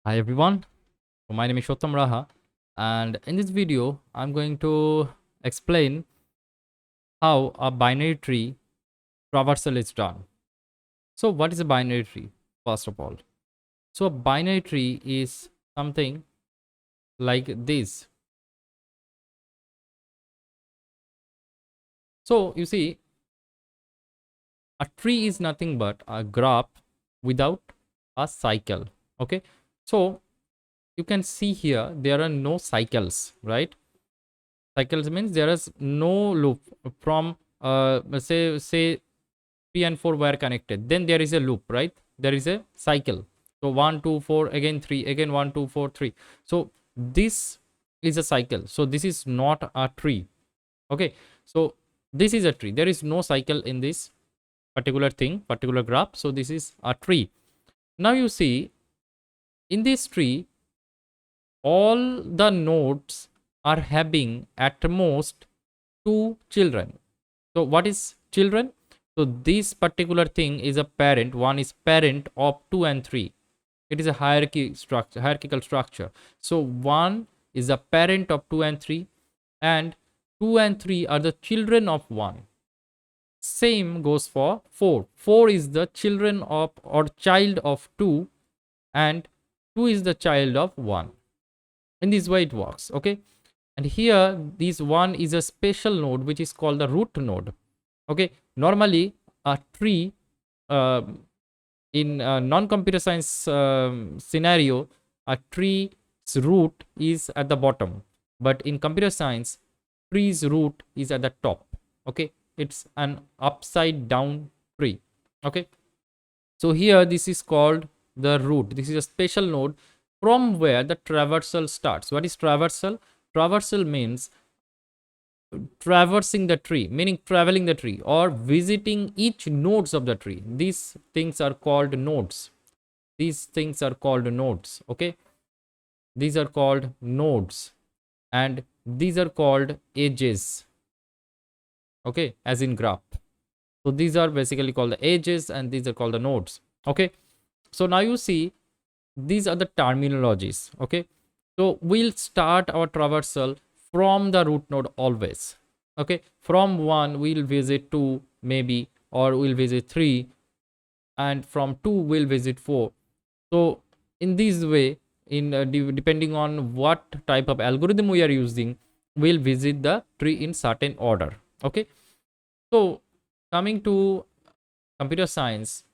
Hi everyone, my name is Satyam Raha, and in this video I'm going to explain how a binary tree traversal is done. So what is a binary tree first of all? So a binary tree is something like this. So you see, a tree is nothing but a graph without a cycle. Okay, so you can see here there are no cycles, right? Cycles means there is no loop from say 3 and 4 were connected, then there is a loop, right? There is a cycle. So 1 2 4 again 3 again 1 2 4 3. So this is a cycle, so this is not a tree. Okay, so this is a tree, there is no cycle in this particular thing, particular graph, so this is a tree. Now you see, in this tree all the nodes are having at most two children. So what is children? So this particular thing is a parent. One is parent of 2 and 3. It is a hierarchical structure. So 1 is a parent of 2 and 3, and 2 and 3 are the children of 1. Same goes for 4. 4 is the children of or child of 2, and 2 is the child of 1. In this way it works. Okay, and here this one is a special node which is called the root node. Okay, normally a tree, uh, in a non-computer science scenario, a tree's root is at the bottom, but in computer science tree's root is at the top. Okay, it's an upside down tree. Okay, so here this is called the root. This is a special node from where the traversal starts. What is traversal? Traversal means traversing the tree, meaning traveling the tree or visiting each nodes of the tree. These things are called nodes. These things are called nodes. Okay, these are called nodes, and these are called edges. Okay, as in graph. So these are basically called the edges, and these are called the nodes. Okay, so now you see, these are the terminologies. Okay, so we'll start our traversal from the root node always. Okay, from 1 we'll visit 2 maybe, or we'll visit 3, and from 2 we'll visit 4. So in this way, in depending on what type of algorithm we are using, we'll visit the tree in certain order. Okay, so coming to computer science,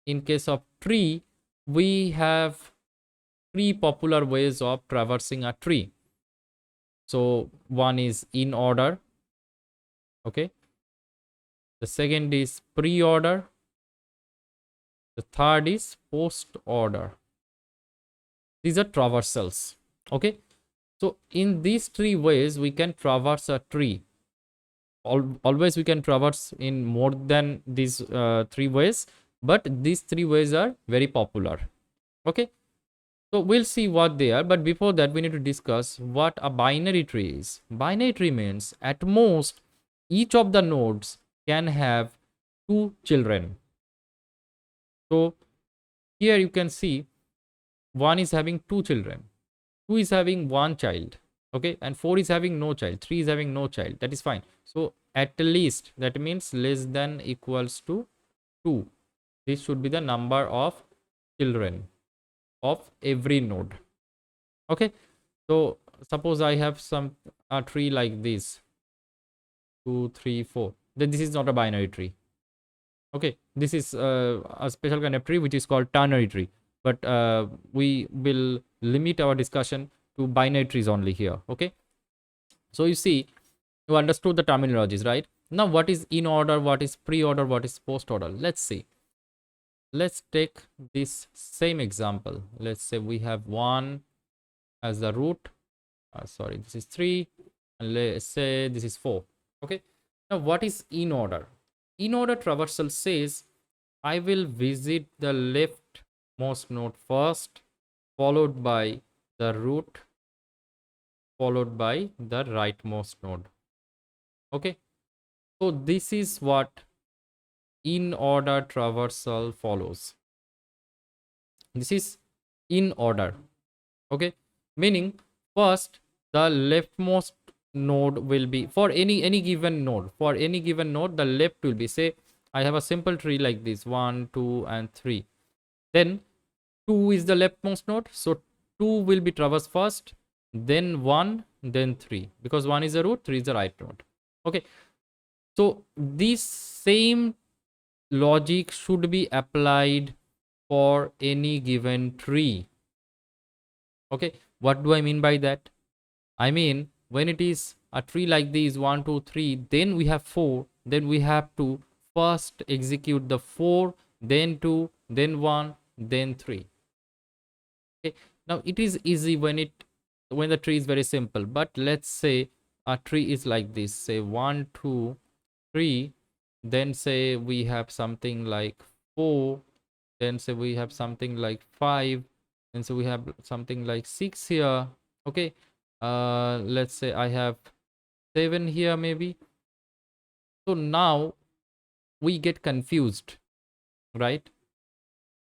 in case of tree, we have three popular ways of traversing a tree. So one is in order. Okay, the second is pre-order, the third is post order. These are traversals. Okay, so in these three ways we can traverse a tree. Always we can traverse in more than these three ways, but these three ways are very popular. Okay, so we'll see what they are, but before that we need to discuss what a binary tree is. Binary tree means at most each of the nodes can have two children. So here you can see 1 is having two children, 2 is having one child, okay, and 4 is having no child, 3 is having no child. That is fine. So at least, that means less than equals to 2. This should be the number of children of every node. Okay, so suppose I have some a tree like this, 2 3 4, then this is not a binary tree. Okay, this is a special kind of tree which is called ternary tree, but we will limit our discussion to binary trees only here. Okay, so you see, you understood the terminologies, right? Now what is in order, what is pre-order, what is post order? Let's see. Let's take this same example. Let's say we have 1 as the root, sorry, this is 3, and let's say this is 4. Okay, now what is in order? In order traversal says I will visit the leftmost node first, followed by the root, followed by the rightmost node. Okay, so this is what in order traversal follows. This is in order. Okay, meaning first the leftmost node will be for any given node. For any given node, the left will be, say I have a simple tree like this, 1 2 and 3. Then 2 is the leftmost node, so 2 will be traversed first, then 1, then 3, because 1 is the root, 3 is the right node. Okay, so this same logic should be applied for any given tree. Okay, what do I mean by that? I mean, when it is a tree like this, 1 2 3, then we have 4, then we have to first execute the 4, then 2, then 1, then 3. Okay, now it is easy when the tree is very simple, but let's say a tree is like this, say 1 2 3, then say we have something like 4, then say we have something like 5, and so we have something like 6 here. Okay, let's say I have 7 here maybe. So now we get confused, right?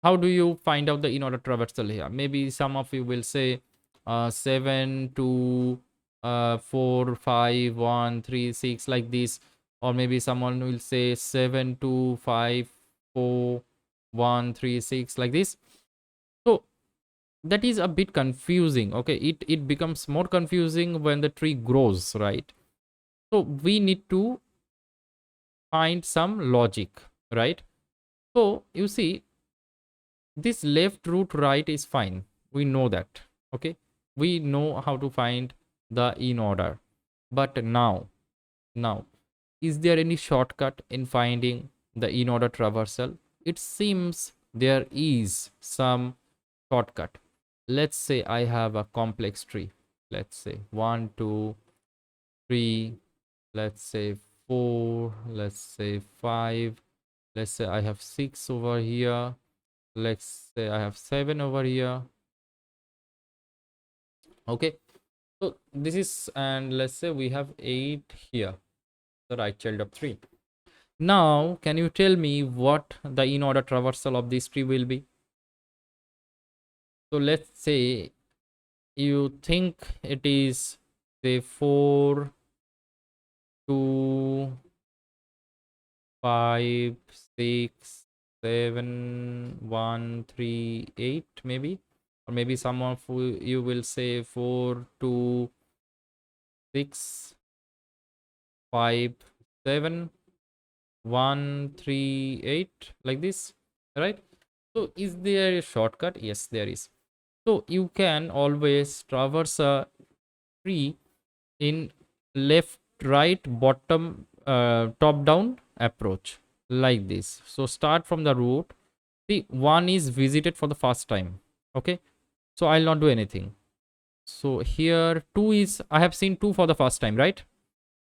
How do you find out the in-order traversal here? Maybe some of you will say 7 2 4 5 1 3 6 like this, or maybe someone will say 7 2 5 4 1 3 6 like this. So that is a bit confusing. Okay, it becomes more confusing when the tree grows, right? So we need to find some logic, right? So you see, this left root right is fine, we know that. Okay, we know how to find the in order, but now is there any shortcut in finding the in order traversal? It seems there is some shortcut. Let's say I have a complex tree, let's say 1 2 3, let's say 4, let's say 5, let's say I have 6 over here, let's say I have 7 over here. Okay, so this is, and let's say we have 8 here, the right child of 3. Now can you tell me what the in order traversal of this tree will be? So let's say you think it is, say 4 2 5 6 7 1 3 8 maybe, or maybe some of you will say 4 2 6 5 7 1 3 8 like this, right? So is there a shortcut? Yes, there is. So you can always traverse a tree in left right bottom top down approach like this. So start from the root. See, 1 is visited for the first time. Okay, so I'll not do anything. So here 2 is, I have seen 2 for the first time, right?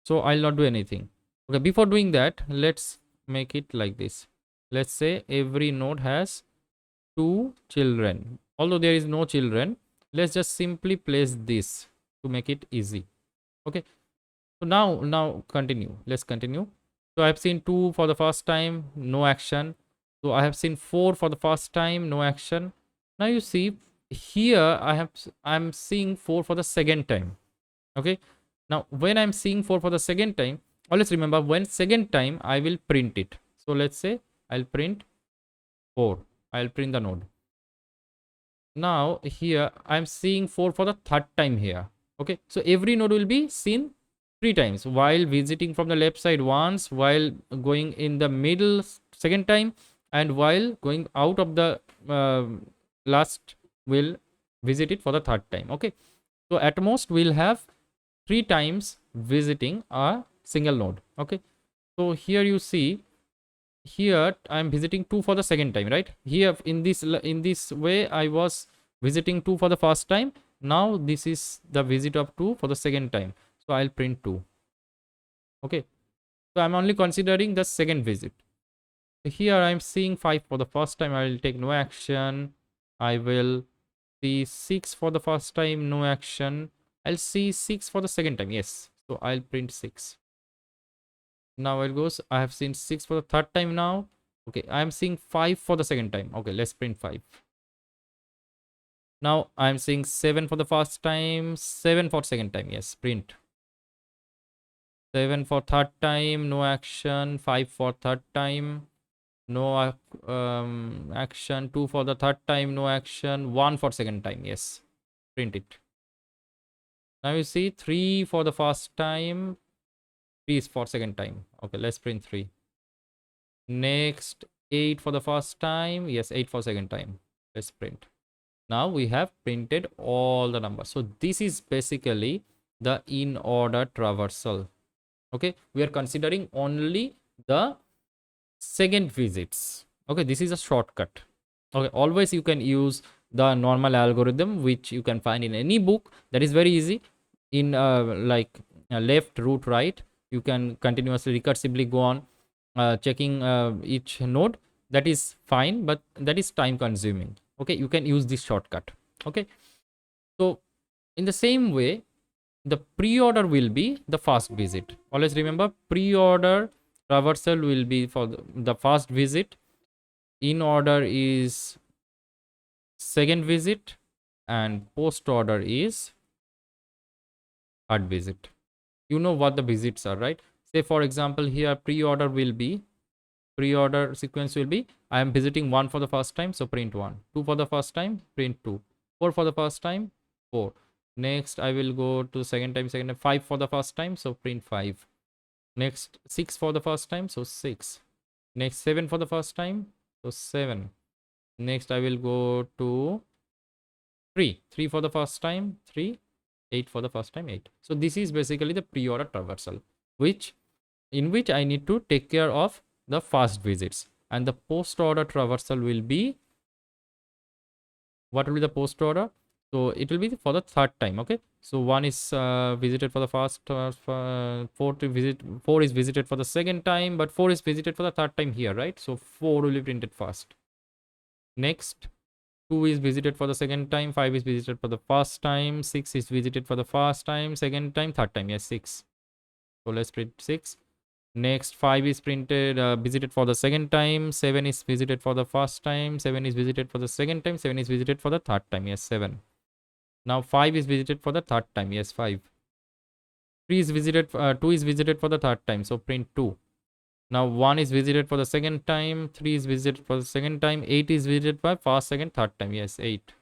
So I'll not do anything. Okay, before doing that, let's make it like this. Let's say every node has 2 children. Although there is no children, let's just simply place this to make it easy. Okay, so now continue. Let's continue. So I've seen 2 for the first time, no action. So I have seen 4 for the first time, no action. Now you see here I'm seeing 4 for the second time. Okay, now when I'm seeing 4 for the second time, always remember, when second time I will print it. So let's say I'll print 4, I'll print the node. Now here I'm seeing 4 for the third time here. Okay, so every node will be seen 3 times, while visiting from the left side once, while going in the middle second time, and while going out of the last will visit it for the third time. Okay, so at most we'll have 3 times visiting a single node. Okay, so here you see, here I'm visiting 2 for the second time, right? Here in this way I was visiting 2 for the first time. Now this is the visit of 2 for the second time, so I'll print 2. Okay, so I'm only considering the second visit. Here I'm seeing 5 for the first time, I will take no action. I will see 6 for the first time, no action. I'll see 6 for the second time, yes, so I'll print 6. Now it goes, I have seen 6 for the third time now. Okay, I am seeing 5 for the second time. Okay, let's print 5. Now I'm seeing 7 for the first time, 7 for second time. Yes, print. 7 for third time, no action. 5 for third time, no action. 2 for the third time, no action. 1 for second time. Yes, print it. Now you see 3 for the first time, 3 is for second time. Okay, let's print 3. Next, 8 for the first time. Yes, 8 for second time. Let's print. Now we have printed all the numbers. So this is basically the in order traversal. Okay, we are considering only the second visits. Okay, this is a shortcut. Okay, always you can use the normal algorithm which you can find in any book. That is very easy. In like left, root, right, you can continuously recursively go on checking each node. That is fine, but that is time consuming. Okay, you can use this shortcut. Okay, so in the same way, the pre-order will be the first visit. Always remember, pre-order traversal will be for the first visit, in order is second visit, and post order is third visit. You know what the visits are, right? Say for example, here pre-order will be, pre-order sequence will be, I am visiting 1 for the first time, so print 1. 2 for the first time, print 2. 4 for the first time, 4. Next I will go to second time, 5 for the first time, so print 5. Next 6 for the first time, so 6. Next 7 for the first time, so 7. Next I will go to 3 for the first time, 3. 8 for the first time, 8. So this is basically the pre-order traversal, which in which I need to take care of the first visits, and the post order traversal will be, what will be the post order? So it will be for the third time. Okay, so 1 is visited for the first, 4 is visited for the second time, but 4 is visited for the third time here, right? So 4 will be printed first. Next, 2 is visited for the second time, 5 is visited for the first time, 6 is visited for the first time, second time, third time. Yes, 6. So let's print 6. Next 5 is printed, visited for the second time, 7 is visited for the first time, 7 is visited for the second time, 7 is visited for the third time. Yes, 7. Now 5 is visited for the third time. Yes, 5. 3 is visited, 2 is visited for the third time, so print 2. Now 1 is visited for the second time, 3 is visited for the second time, 8 is visited for first, second, third time. Yes, 8.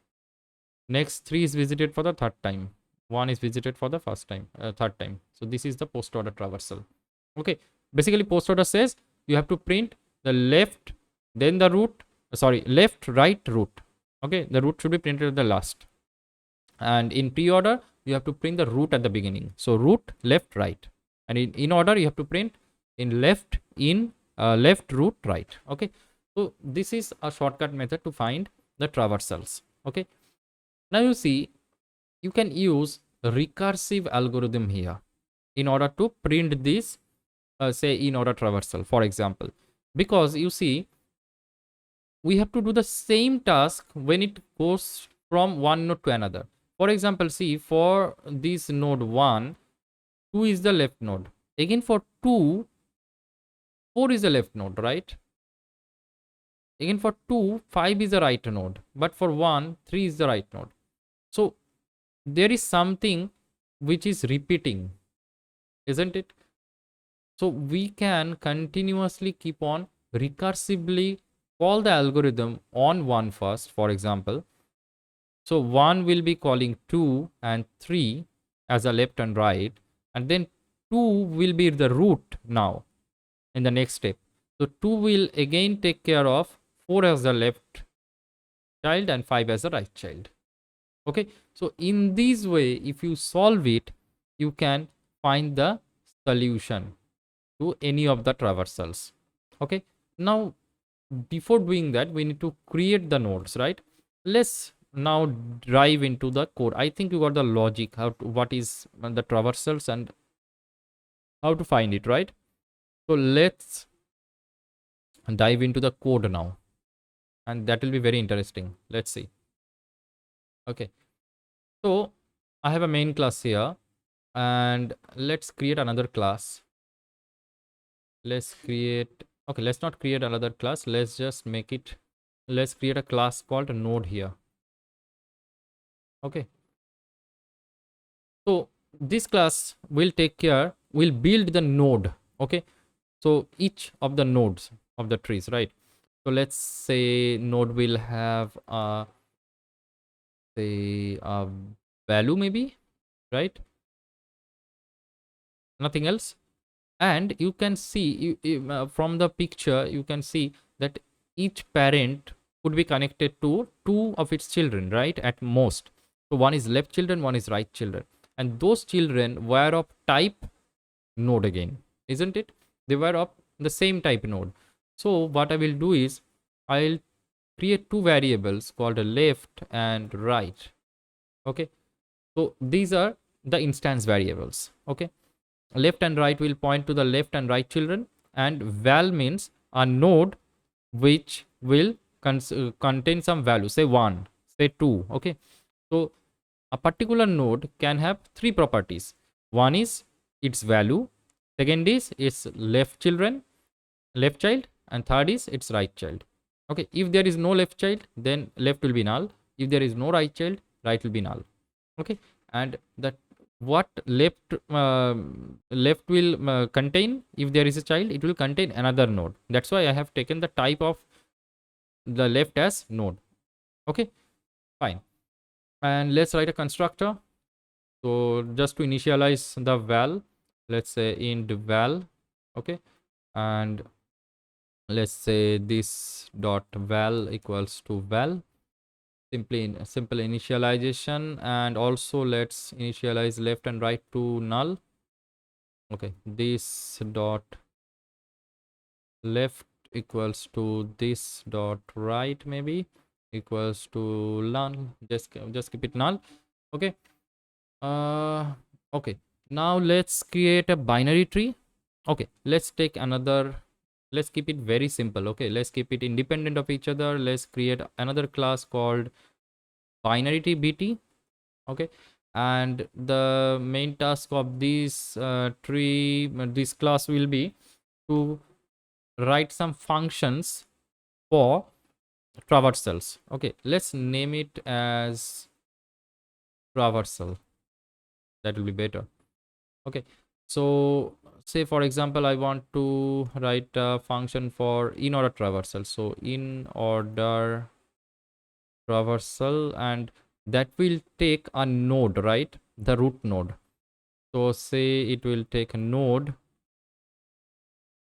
Next 3 is visited for the third time, 1 is visited for the first time, third time. So this is the post order traversal. Okay, basically post order says you have to print the left, then the root, sorry, left, right, root. Okay, the root should be printed at the last, and in pre-order you have to print the root at the beginning. So root, left, right, and in order you have to print in left, in left, root, right. Okay, so this is a shortcut method to find the traversals. Okay, now you see, you can use recursive algorithm here in order to print this, say in order traversal, for example, because you see, we have to do the same task when it goes from one node to another. For example, see, for this node 1, 2 is the left node. Again for 2, 4 is the left node, right? Again for 2, 5 is the right node. But for 1, 3 is the right node. So there is something which is repeating, isn't it? So we can continuously keep on recursively call the algorithm on 1 first, for example. So 1 will be calling 2 and 3 as a left and right, and then 2 will be the root now in the next step. So 2 will again take care of 4 as the left child and 5 as the right child. Okay, so in this way, if you solve it, you can find the solution to any of the traversals. Okay, now before doing that, we need to create the nodes, right? Let's now dive into the code. I think you got the logic, how to, what is the traversals and how to find it, right? So let's dive into the code now, and that will be very interesting. Let's see. Okay, so I have a main class here, and let's create another class. Let's create, okay, let's not create another class, let's just make it, let's create a class called node here. Okay, so this class will take care, will build the node. Okay, so each of the nodes of the trees, right? So let's say node will have say a value maybe, right? Nothing else. And you can see from the picture you can see that each parent could be connected to two of its children, right, at most. So one is left children, one is right children, and those children were of type node again, isn't it? They were of the same type node. So what I will do is I'll create two variables called a left and right. Okay, so these are the instance variables. Okay, left and right will point to the left and right children, and val means a node which will contain some value, say 1, say 2. Okay, so a particular node can have three properties. One is its value, second is its left child, and third is its right child. Okay, if there is no left child, then left will be null. If there is no right child, right will be null. Okay, and that what left will contain, if there is a child, it will contain another node. That's why I have taken the type of the left as node. Okay, fine. And let's write a constructor. So just to initialize the val, let's say int val. Okay, and let's say this dot val equals to val. Simple initialization, and also let's initialize left and right to null. Okay, this dot left equals to this dot right maybe equals to null. Just keep it null. Okay, uh okay, now let's create a binary tree. Okay, let's take another, let's keep it very simple. Okay, let's keep it independent of each other. Let's create another class called binary tree bt. Okay, and the main task of this tree, this class will be to write some functions for traversals. Okay, let's name it as traversal. That will be better. Okay, so say for example I want to write a function for in order traversal. So in order traversal, and that will take a node, right, the root node. So say it will take a node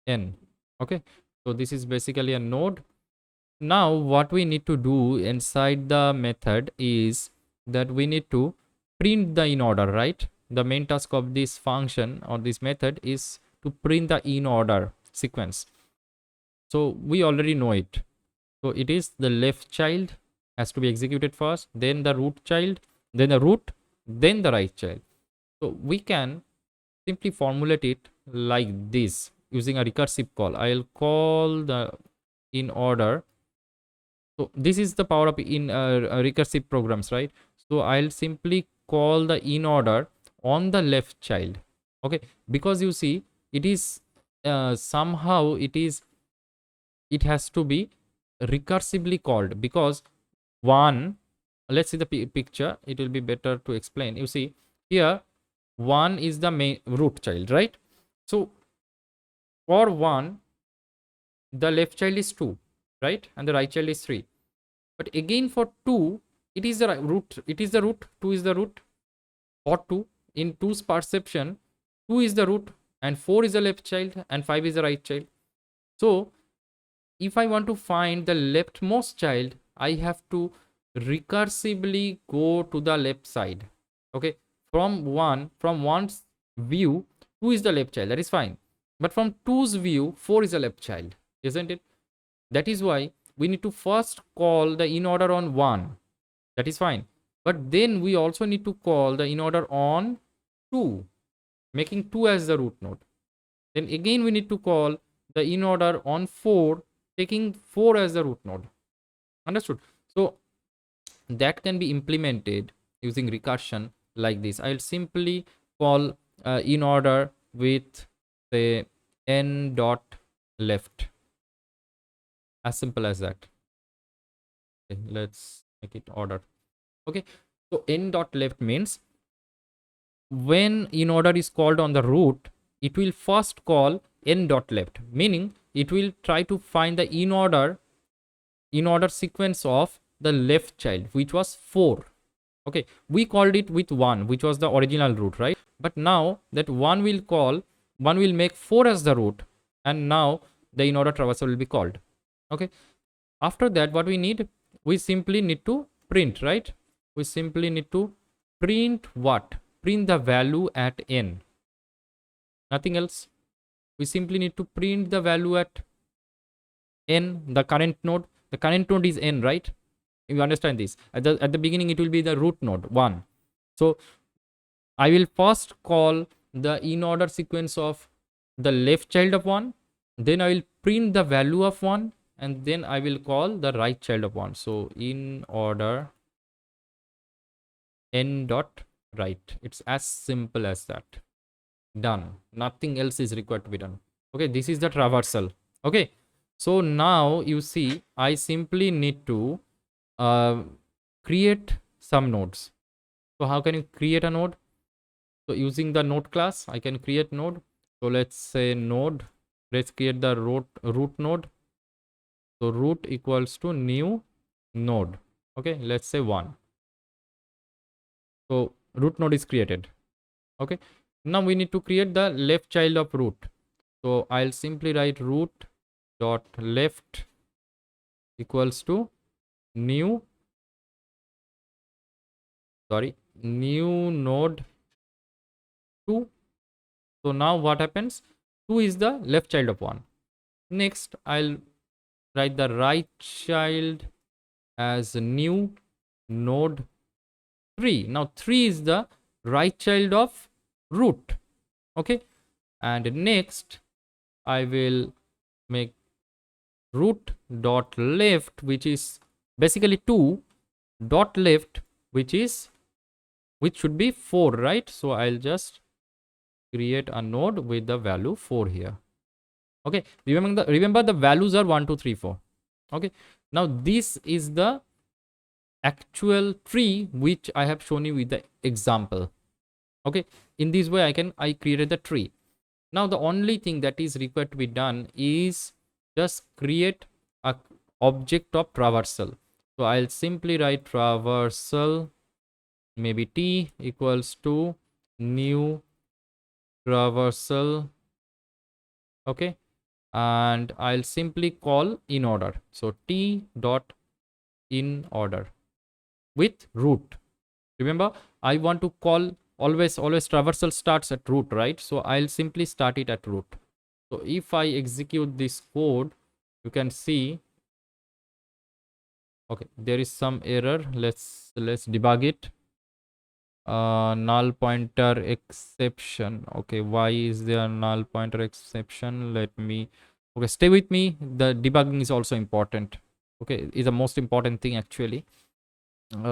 n. Okay, so this is basically a node. Now what we need to do inside the method is that we need to print the in order, right? The main task of this function or this method is to print the in order sequence. So we already know it. So it is the left child has to be executed first, then the root child, then the root, then the right child. So we can simply formulate it like this using a recursive call. I'll call the in order. So this is the power of in recursive programs, right? So I'll simply call the in order on the left child. Okay, because you see it is somehow it has to be recursively called, because one, let's see the picture, it will be better to explain. You see here, one is the main root child, right? So for one, the left child is 2, right, and the right child is 3. But again for 2, it is the root, it is the root, 2 is the root. For 2, in 2's perception, 2 is the root, and 4 is the left child, and 5 is the right child. So if I want to find the leftmost child, I have to recursively go to the left side. Okay, from one's view, 2 is the left child, that is fine. But from 2's view, 4 is the left child, isn't it? That is why we need to first call the in order on 1. That is fine. But then we also need to call the in order on 2, making 2 as the root node. Then again we need to call the in order on 4, taking 4 as the root node. Understood? So that can be implemented using recursion like this. I'll simply call in order with say n dot left, as simple as that. Okay, let's make it order. Okay, So n dot left means when in order is called on the root, it will first call n dot left, meaning it will try to find the in order sequence of the left child, which was 4. Okay, we called it with 1, which was the original root, right? But now that one will make 4 as the root, and now the in order traversal will be called. Okay, after that, what we need, we simply need to print, right? We simply need to print what? Print the value at n, nothing else. We simply need to print the value at n, the current node. The current node is n, right? You understand this. At the beginning, it will be the root node 1. So I will first call the in order sequence of the left child of 1, then I will print the value of 1, and then I will call the right child of 1. So in order n dot right. It's as simple as that. Done. Nothing else is required to be done. Okay, this is the traversal. Okay, so now you see, I simply need to uh, create some nodes. So how can you create a node? So using the node class, I can create node. So let's say node. Let's create the root node. So root equals to new node. Okay, let's say 1. So root node is created. Okay, now we need to create the left child of root. So I'll simply write root dot left equals to new, new node 2. So now what happens? 2 is the left child of 1. Next, I'll write the right child as new node 3. Now 3 is the right child of root. Okay, and next I will make root dot left, which is basically 2 dot left, which should be 4, right? So I'll just create a node with the value 4 here. Okay, remember the values are 1 2 3 4. Okay, now this is the actual tree which I have shown you with the example. Okay, in this way I created the tree. Now the only thing that is required to be done is just create a object of traversal. So I'll simply write traversal, maybe t equals to new traversal. Okay, and I'll simply call in order. So t dot in order with root. Remember, I want to call always traversal starts at root, right? So I'll simply start it at root. So if I execute this code, you can see, okay, there is some error. Let's debug it. Null pointer exception. Okay, why is there null pointer exception? Let me, okay, stay with me. The debugging is also important. Okay, is the most important thing actually.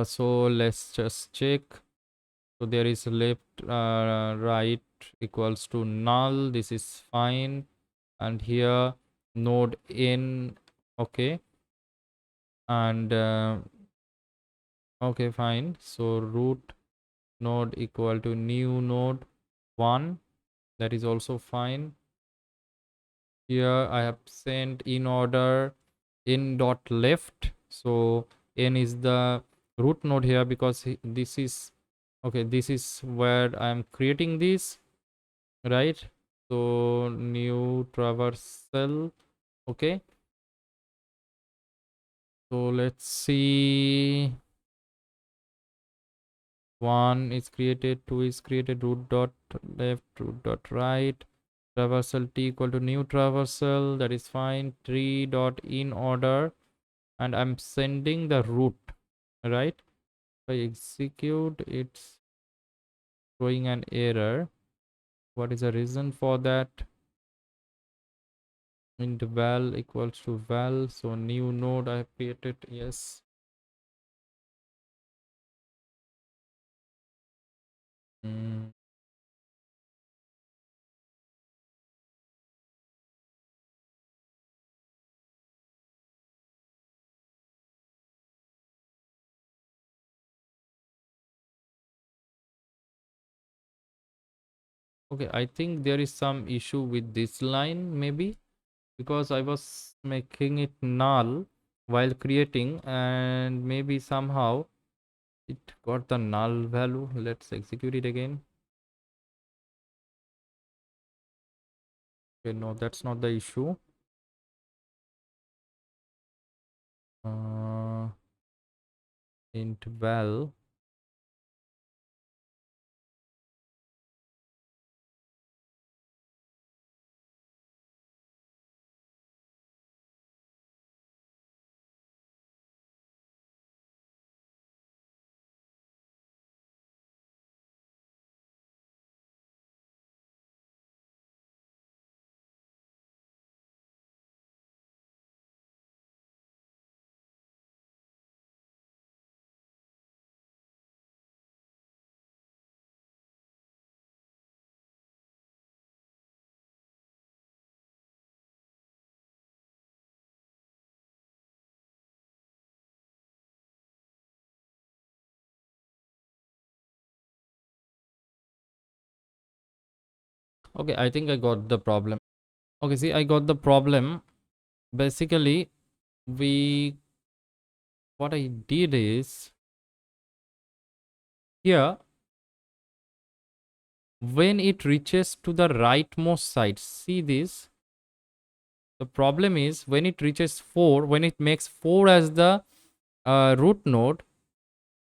So let's just check. So there is left, right equals to null. This is fine. And here node n. Okay, and okay, fine. So root node equal to new node 1. That is also fine. Here I have sent in order n dot left. So n is the root node here, because this is, okay, this is where I am creating this, right? So new traversal. Okay, so let's see. 1 is created, 2 is created, root dot left, root dot right, traversal t equal to new traversal, that is fine. 3 dot in order, and I'm sending the root, right? If I execute, it's throwing an error. What is the reason for that? Int val equals to val. So new node I have created. Yes. Okay, I think there is some issue with this line, maybe because I was making it null while creating, and maybe somehow it got the null value. Let's execute it again. Okay, no, that's not the issue. uh, int val. Okay, I think I got the problem. Okay, see, I got the problem. Basically, we what I did is here, when it reaches to the rightmost side, see this. The problem is when it reaches 4, when it makes 4 as the root node,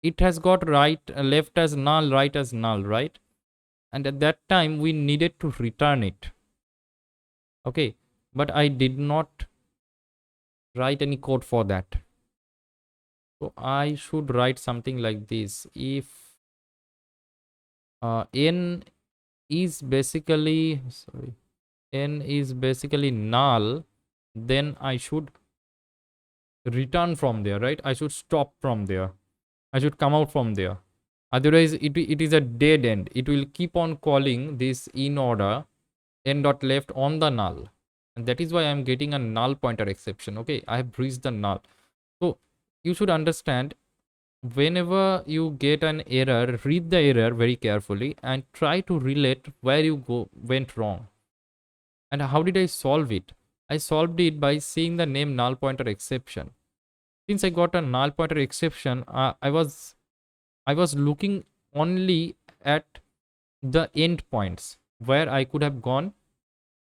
it has got right, left as null, right as null, right? And at that time, we needed to return it. Okay, but I did not write any code for that. So I should write something like this. If n is basically, sorry, n is basically null, then I should return from there, right? I should stop from there. I should come out from there. Otherwise, it is a dead end. It will keep on calling this in order n dot left on the null. And that is why I'm getting a null pointer exception. Okay, I have breached the null. So you should understand, whenever you get an error, read the error very carefully and try to relate where you went wrong. And how did I solve it? I solved it by seeing the name null pointer exception. Since I got a null pointer exception, I was looking only at the endpoints where I could have gone.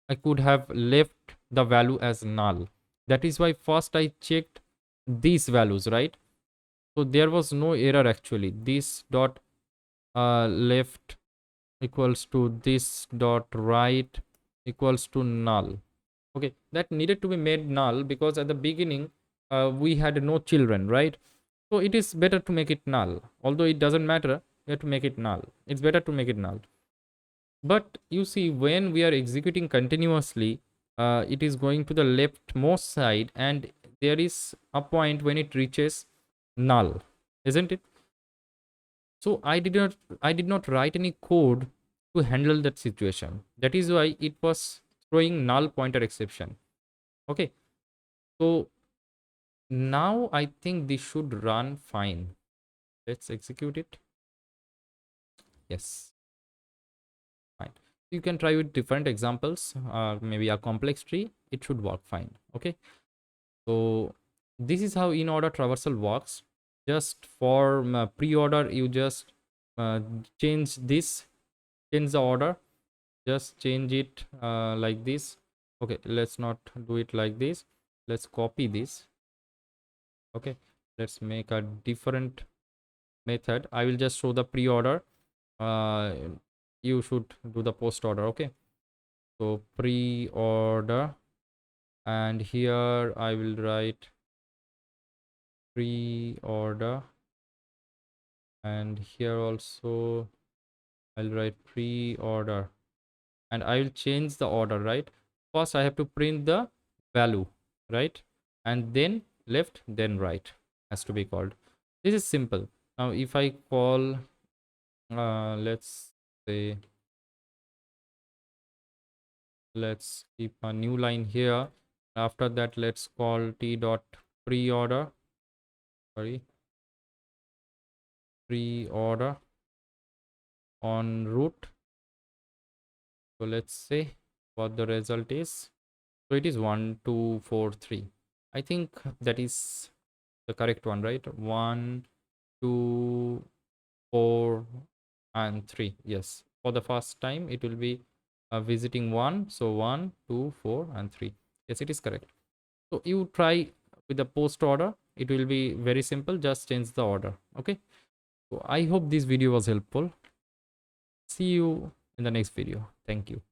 I could have left the value as null. That is why first I checked these values, right? So there was no error actually. This dot left equals to this dot right equals to null. Okay, that needed to be made null because at the beginning we had no children, right? So it is better to make it null. Although it doesn't matter, you have to make it null. It's better to make it null. But you see, when we are executing continuously, it is going to the leftmost side, and there is a point when it reaches null, isn't it? So I did not write any code to handle that situation. That is why it was throwing null pointer exception. Okay, so now I think this should run fine. Let's execute it. Yes, fine. You can try with different examples, maybe a complex tree. It should work fine. Okay, so this is how in order traversal works. Just for pre-order, you just uh, change this, change the order, just change it like this. Okay, let's not do it like this. Let's copy this. Okay, let's make a different method. I will just show the pre-order. uh, you should do the post order. Okay, so pre-order, and here I will write pre-order, and here also I'll write pre-order, and I will change the order, right? First I have to print the value, right? And then left, then right has to be called. This is simple. Now if I call let's say, let's keep a new line here. After that, let's call t dot pre-order, sorry, pre-order on root, So let's say what the result is. So it is 1 2 4 3. I think that is the correct one, right? 1 2 4 and 3. Yes, for the first time it will be visiting 1. So 1 2 4 and 3. Yes, it is correct. So you try with the post order. It will be very simple. Just change the order. Okay. So I hope this video was helpful. See you in the next video. Thank you.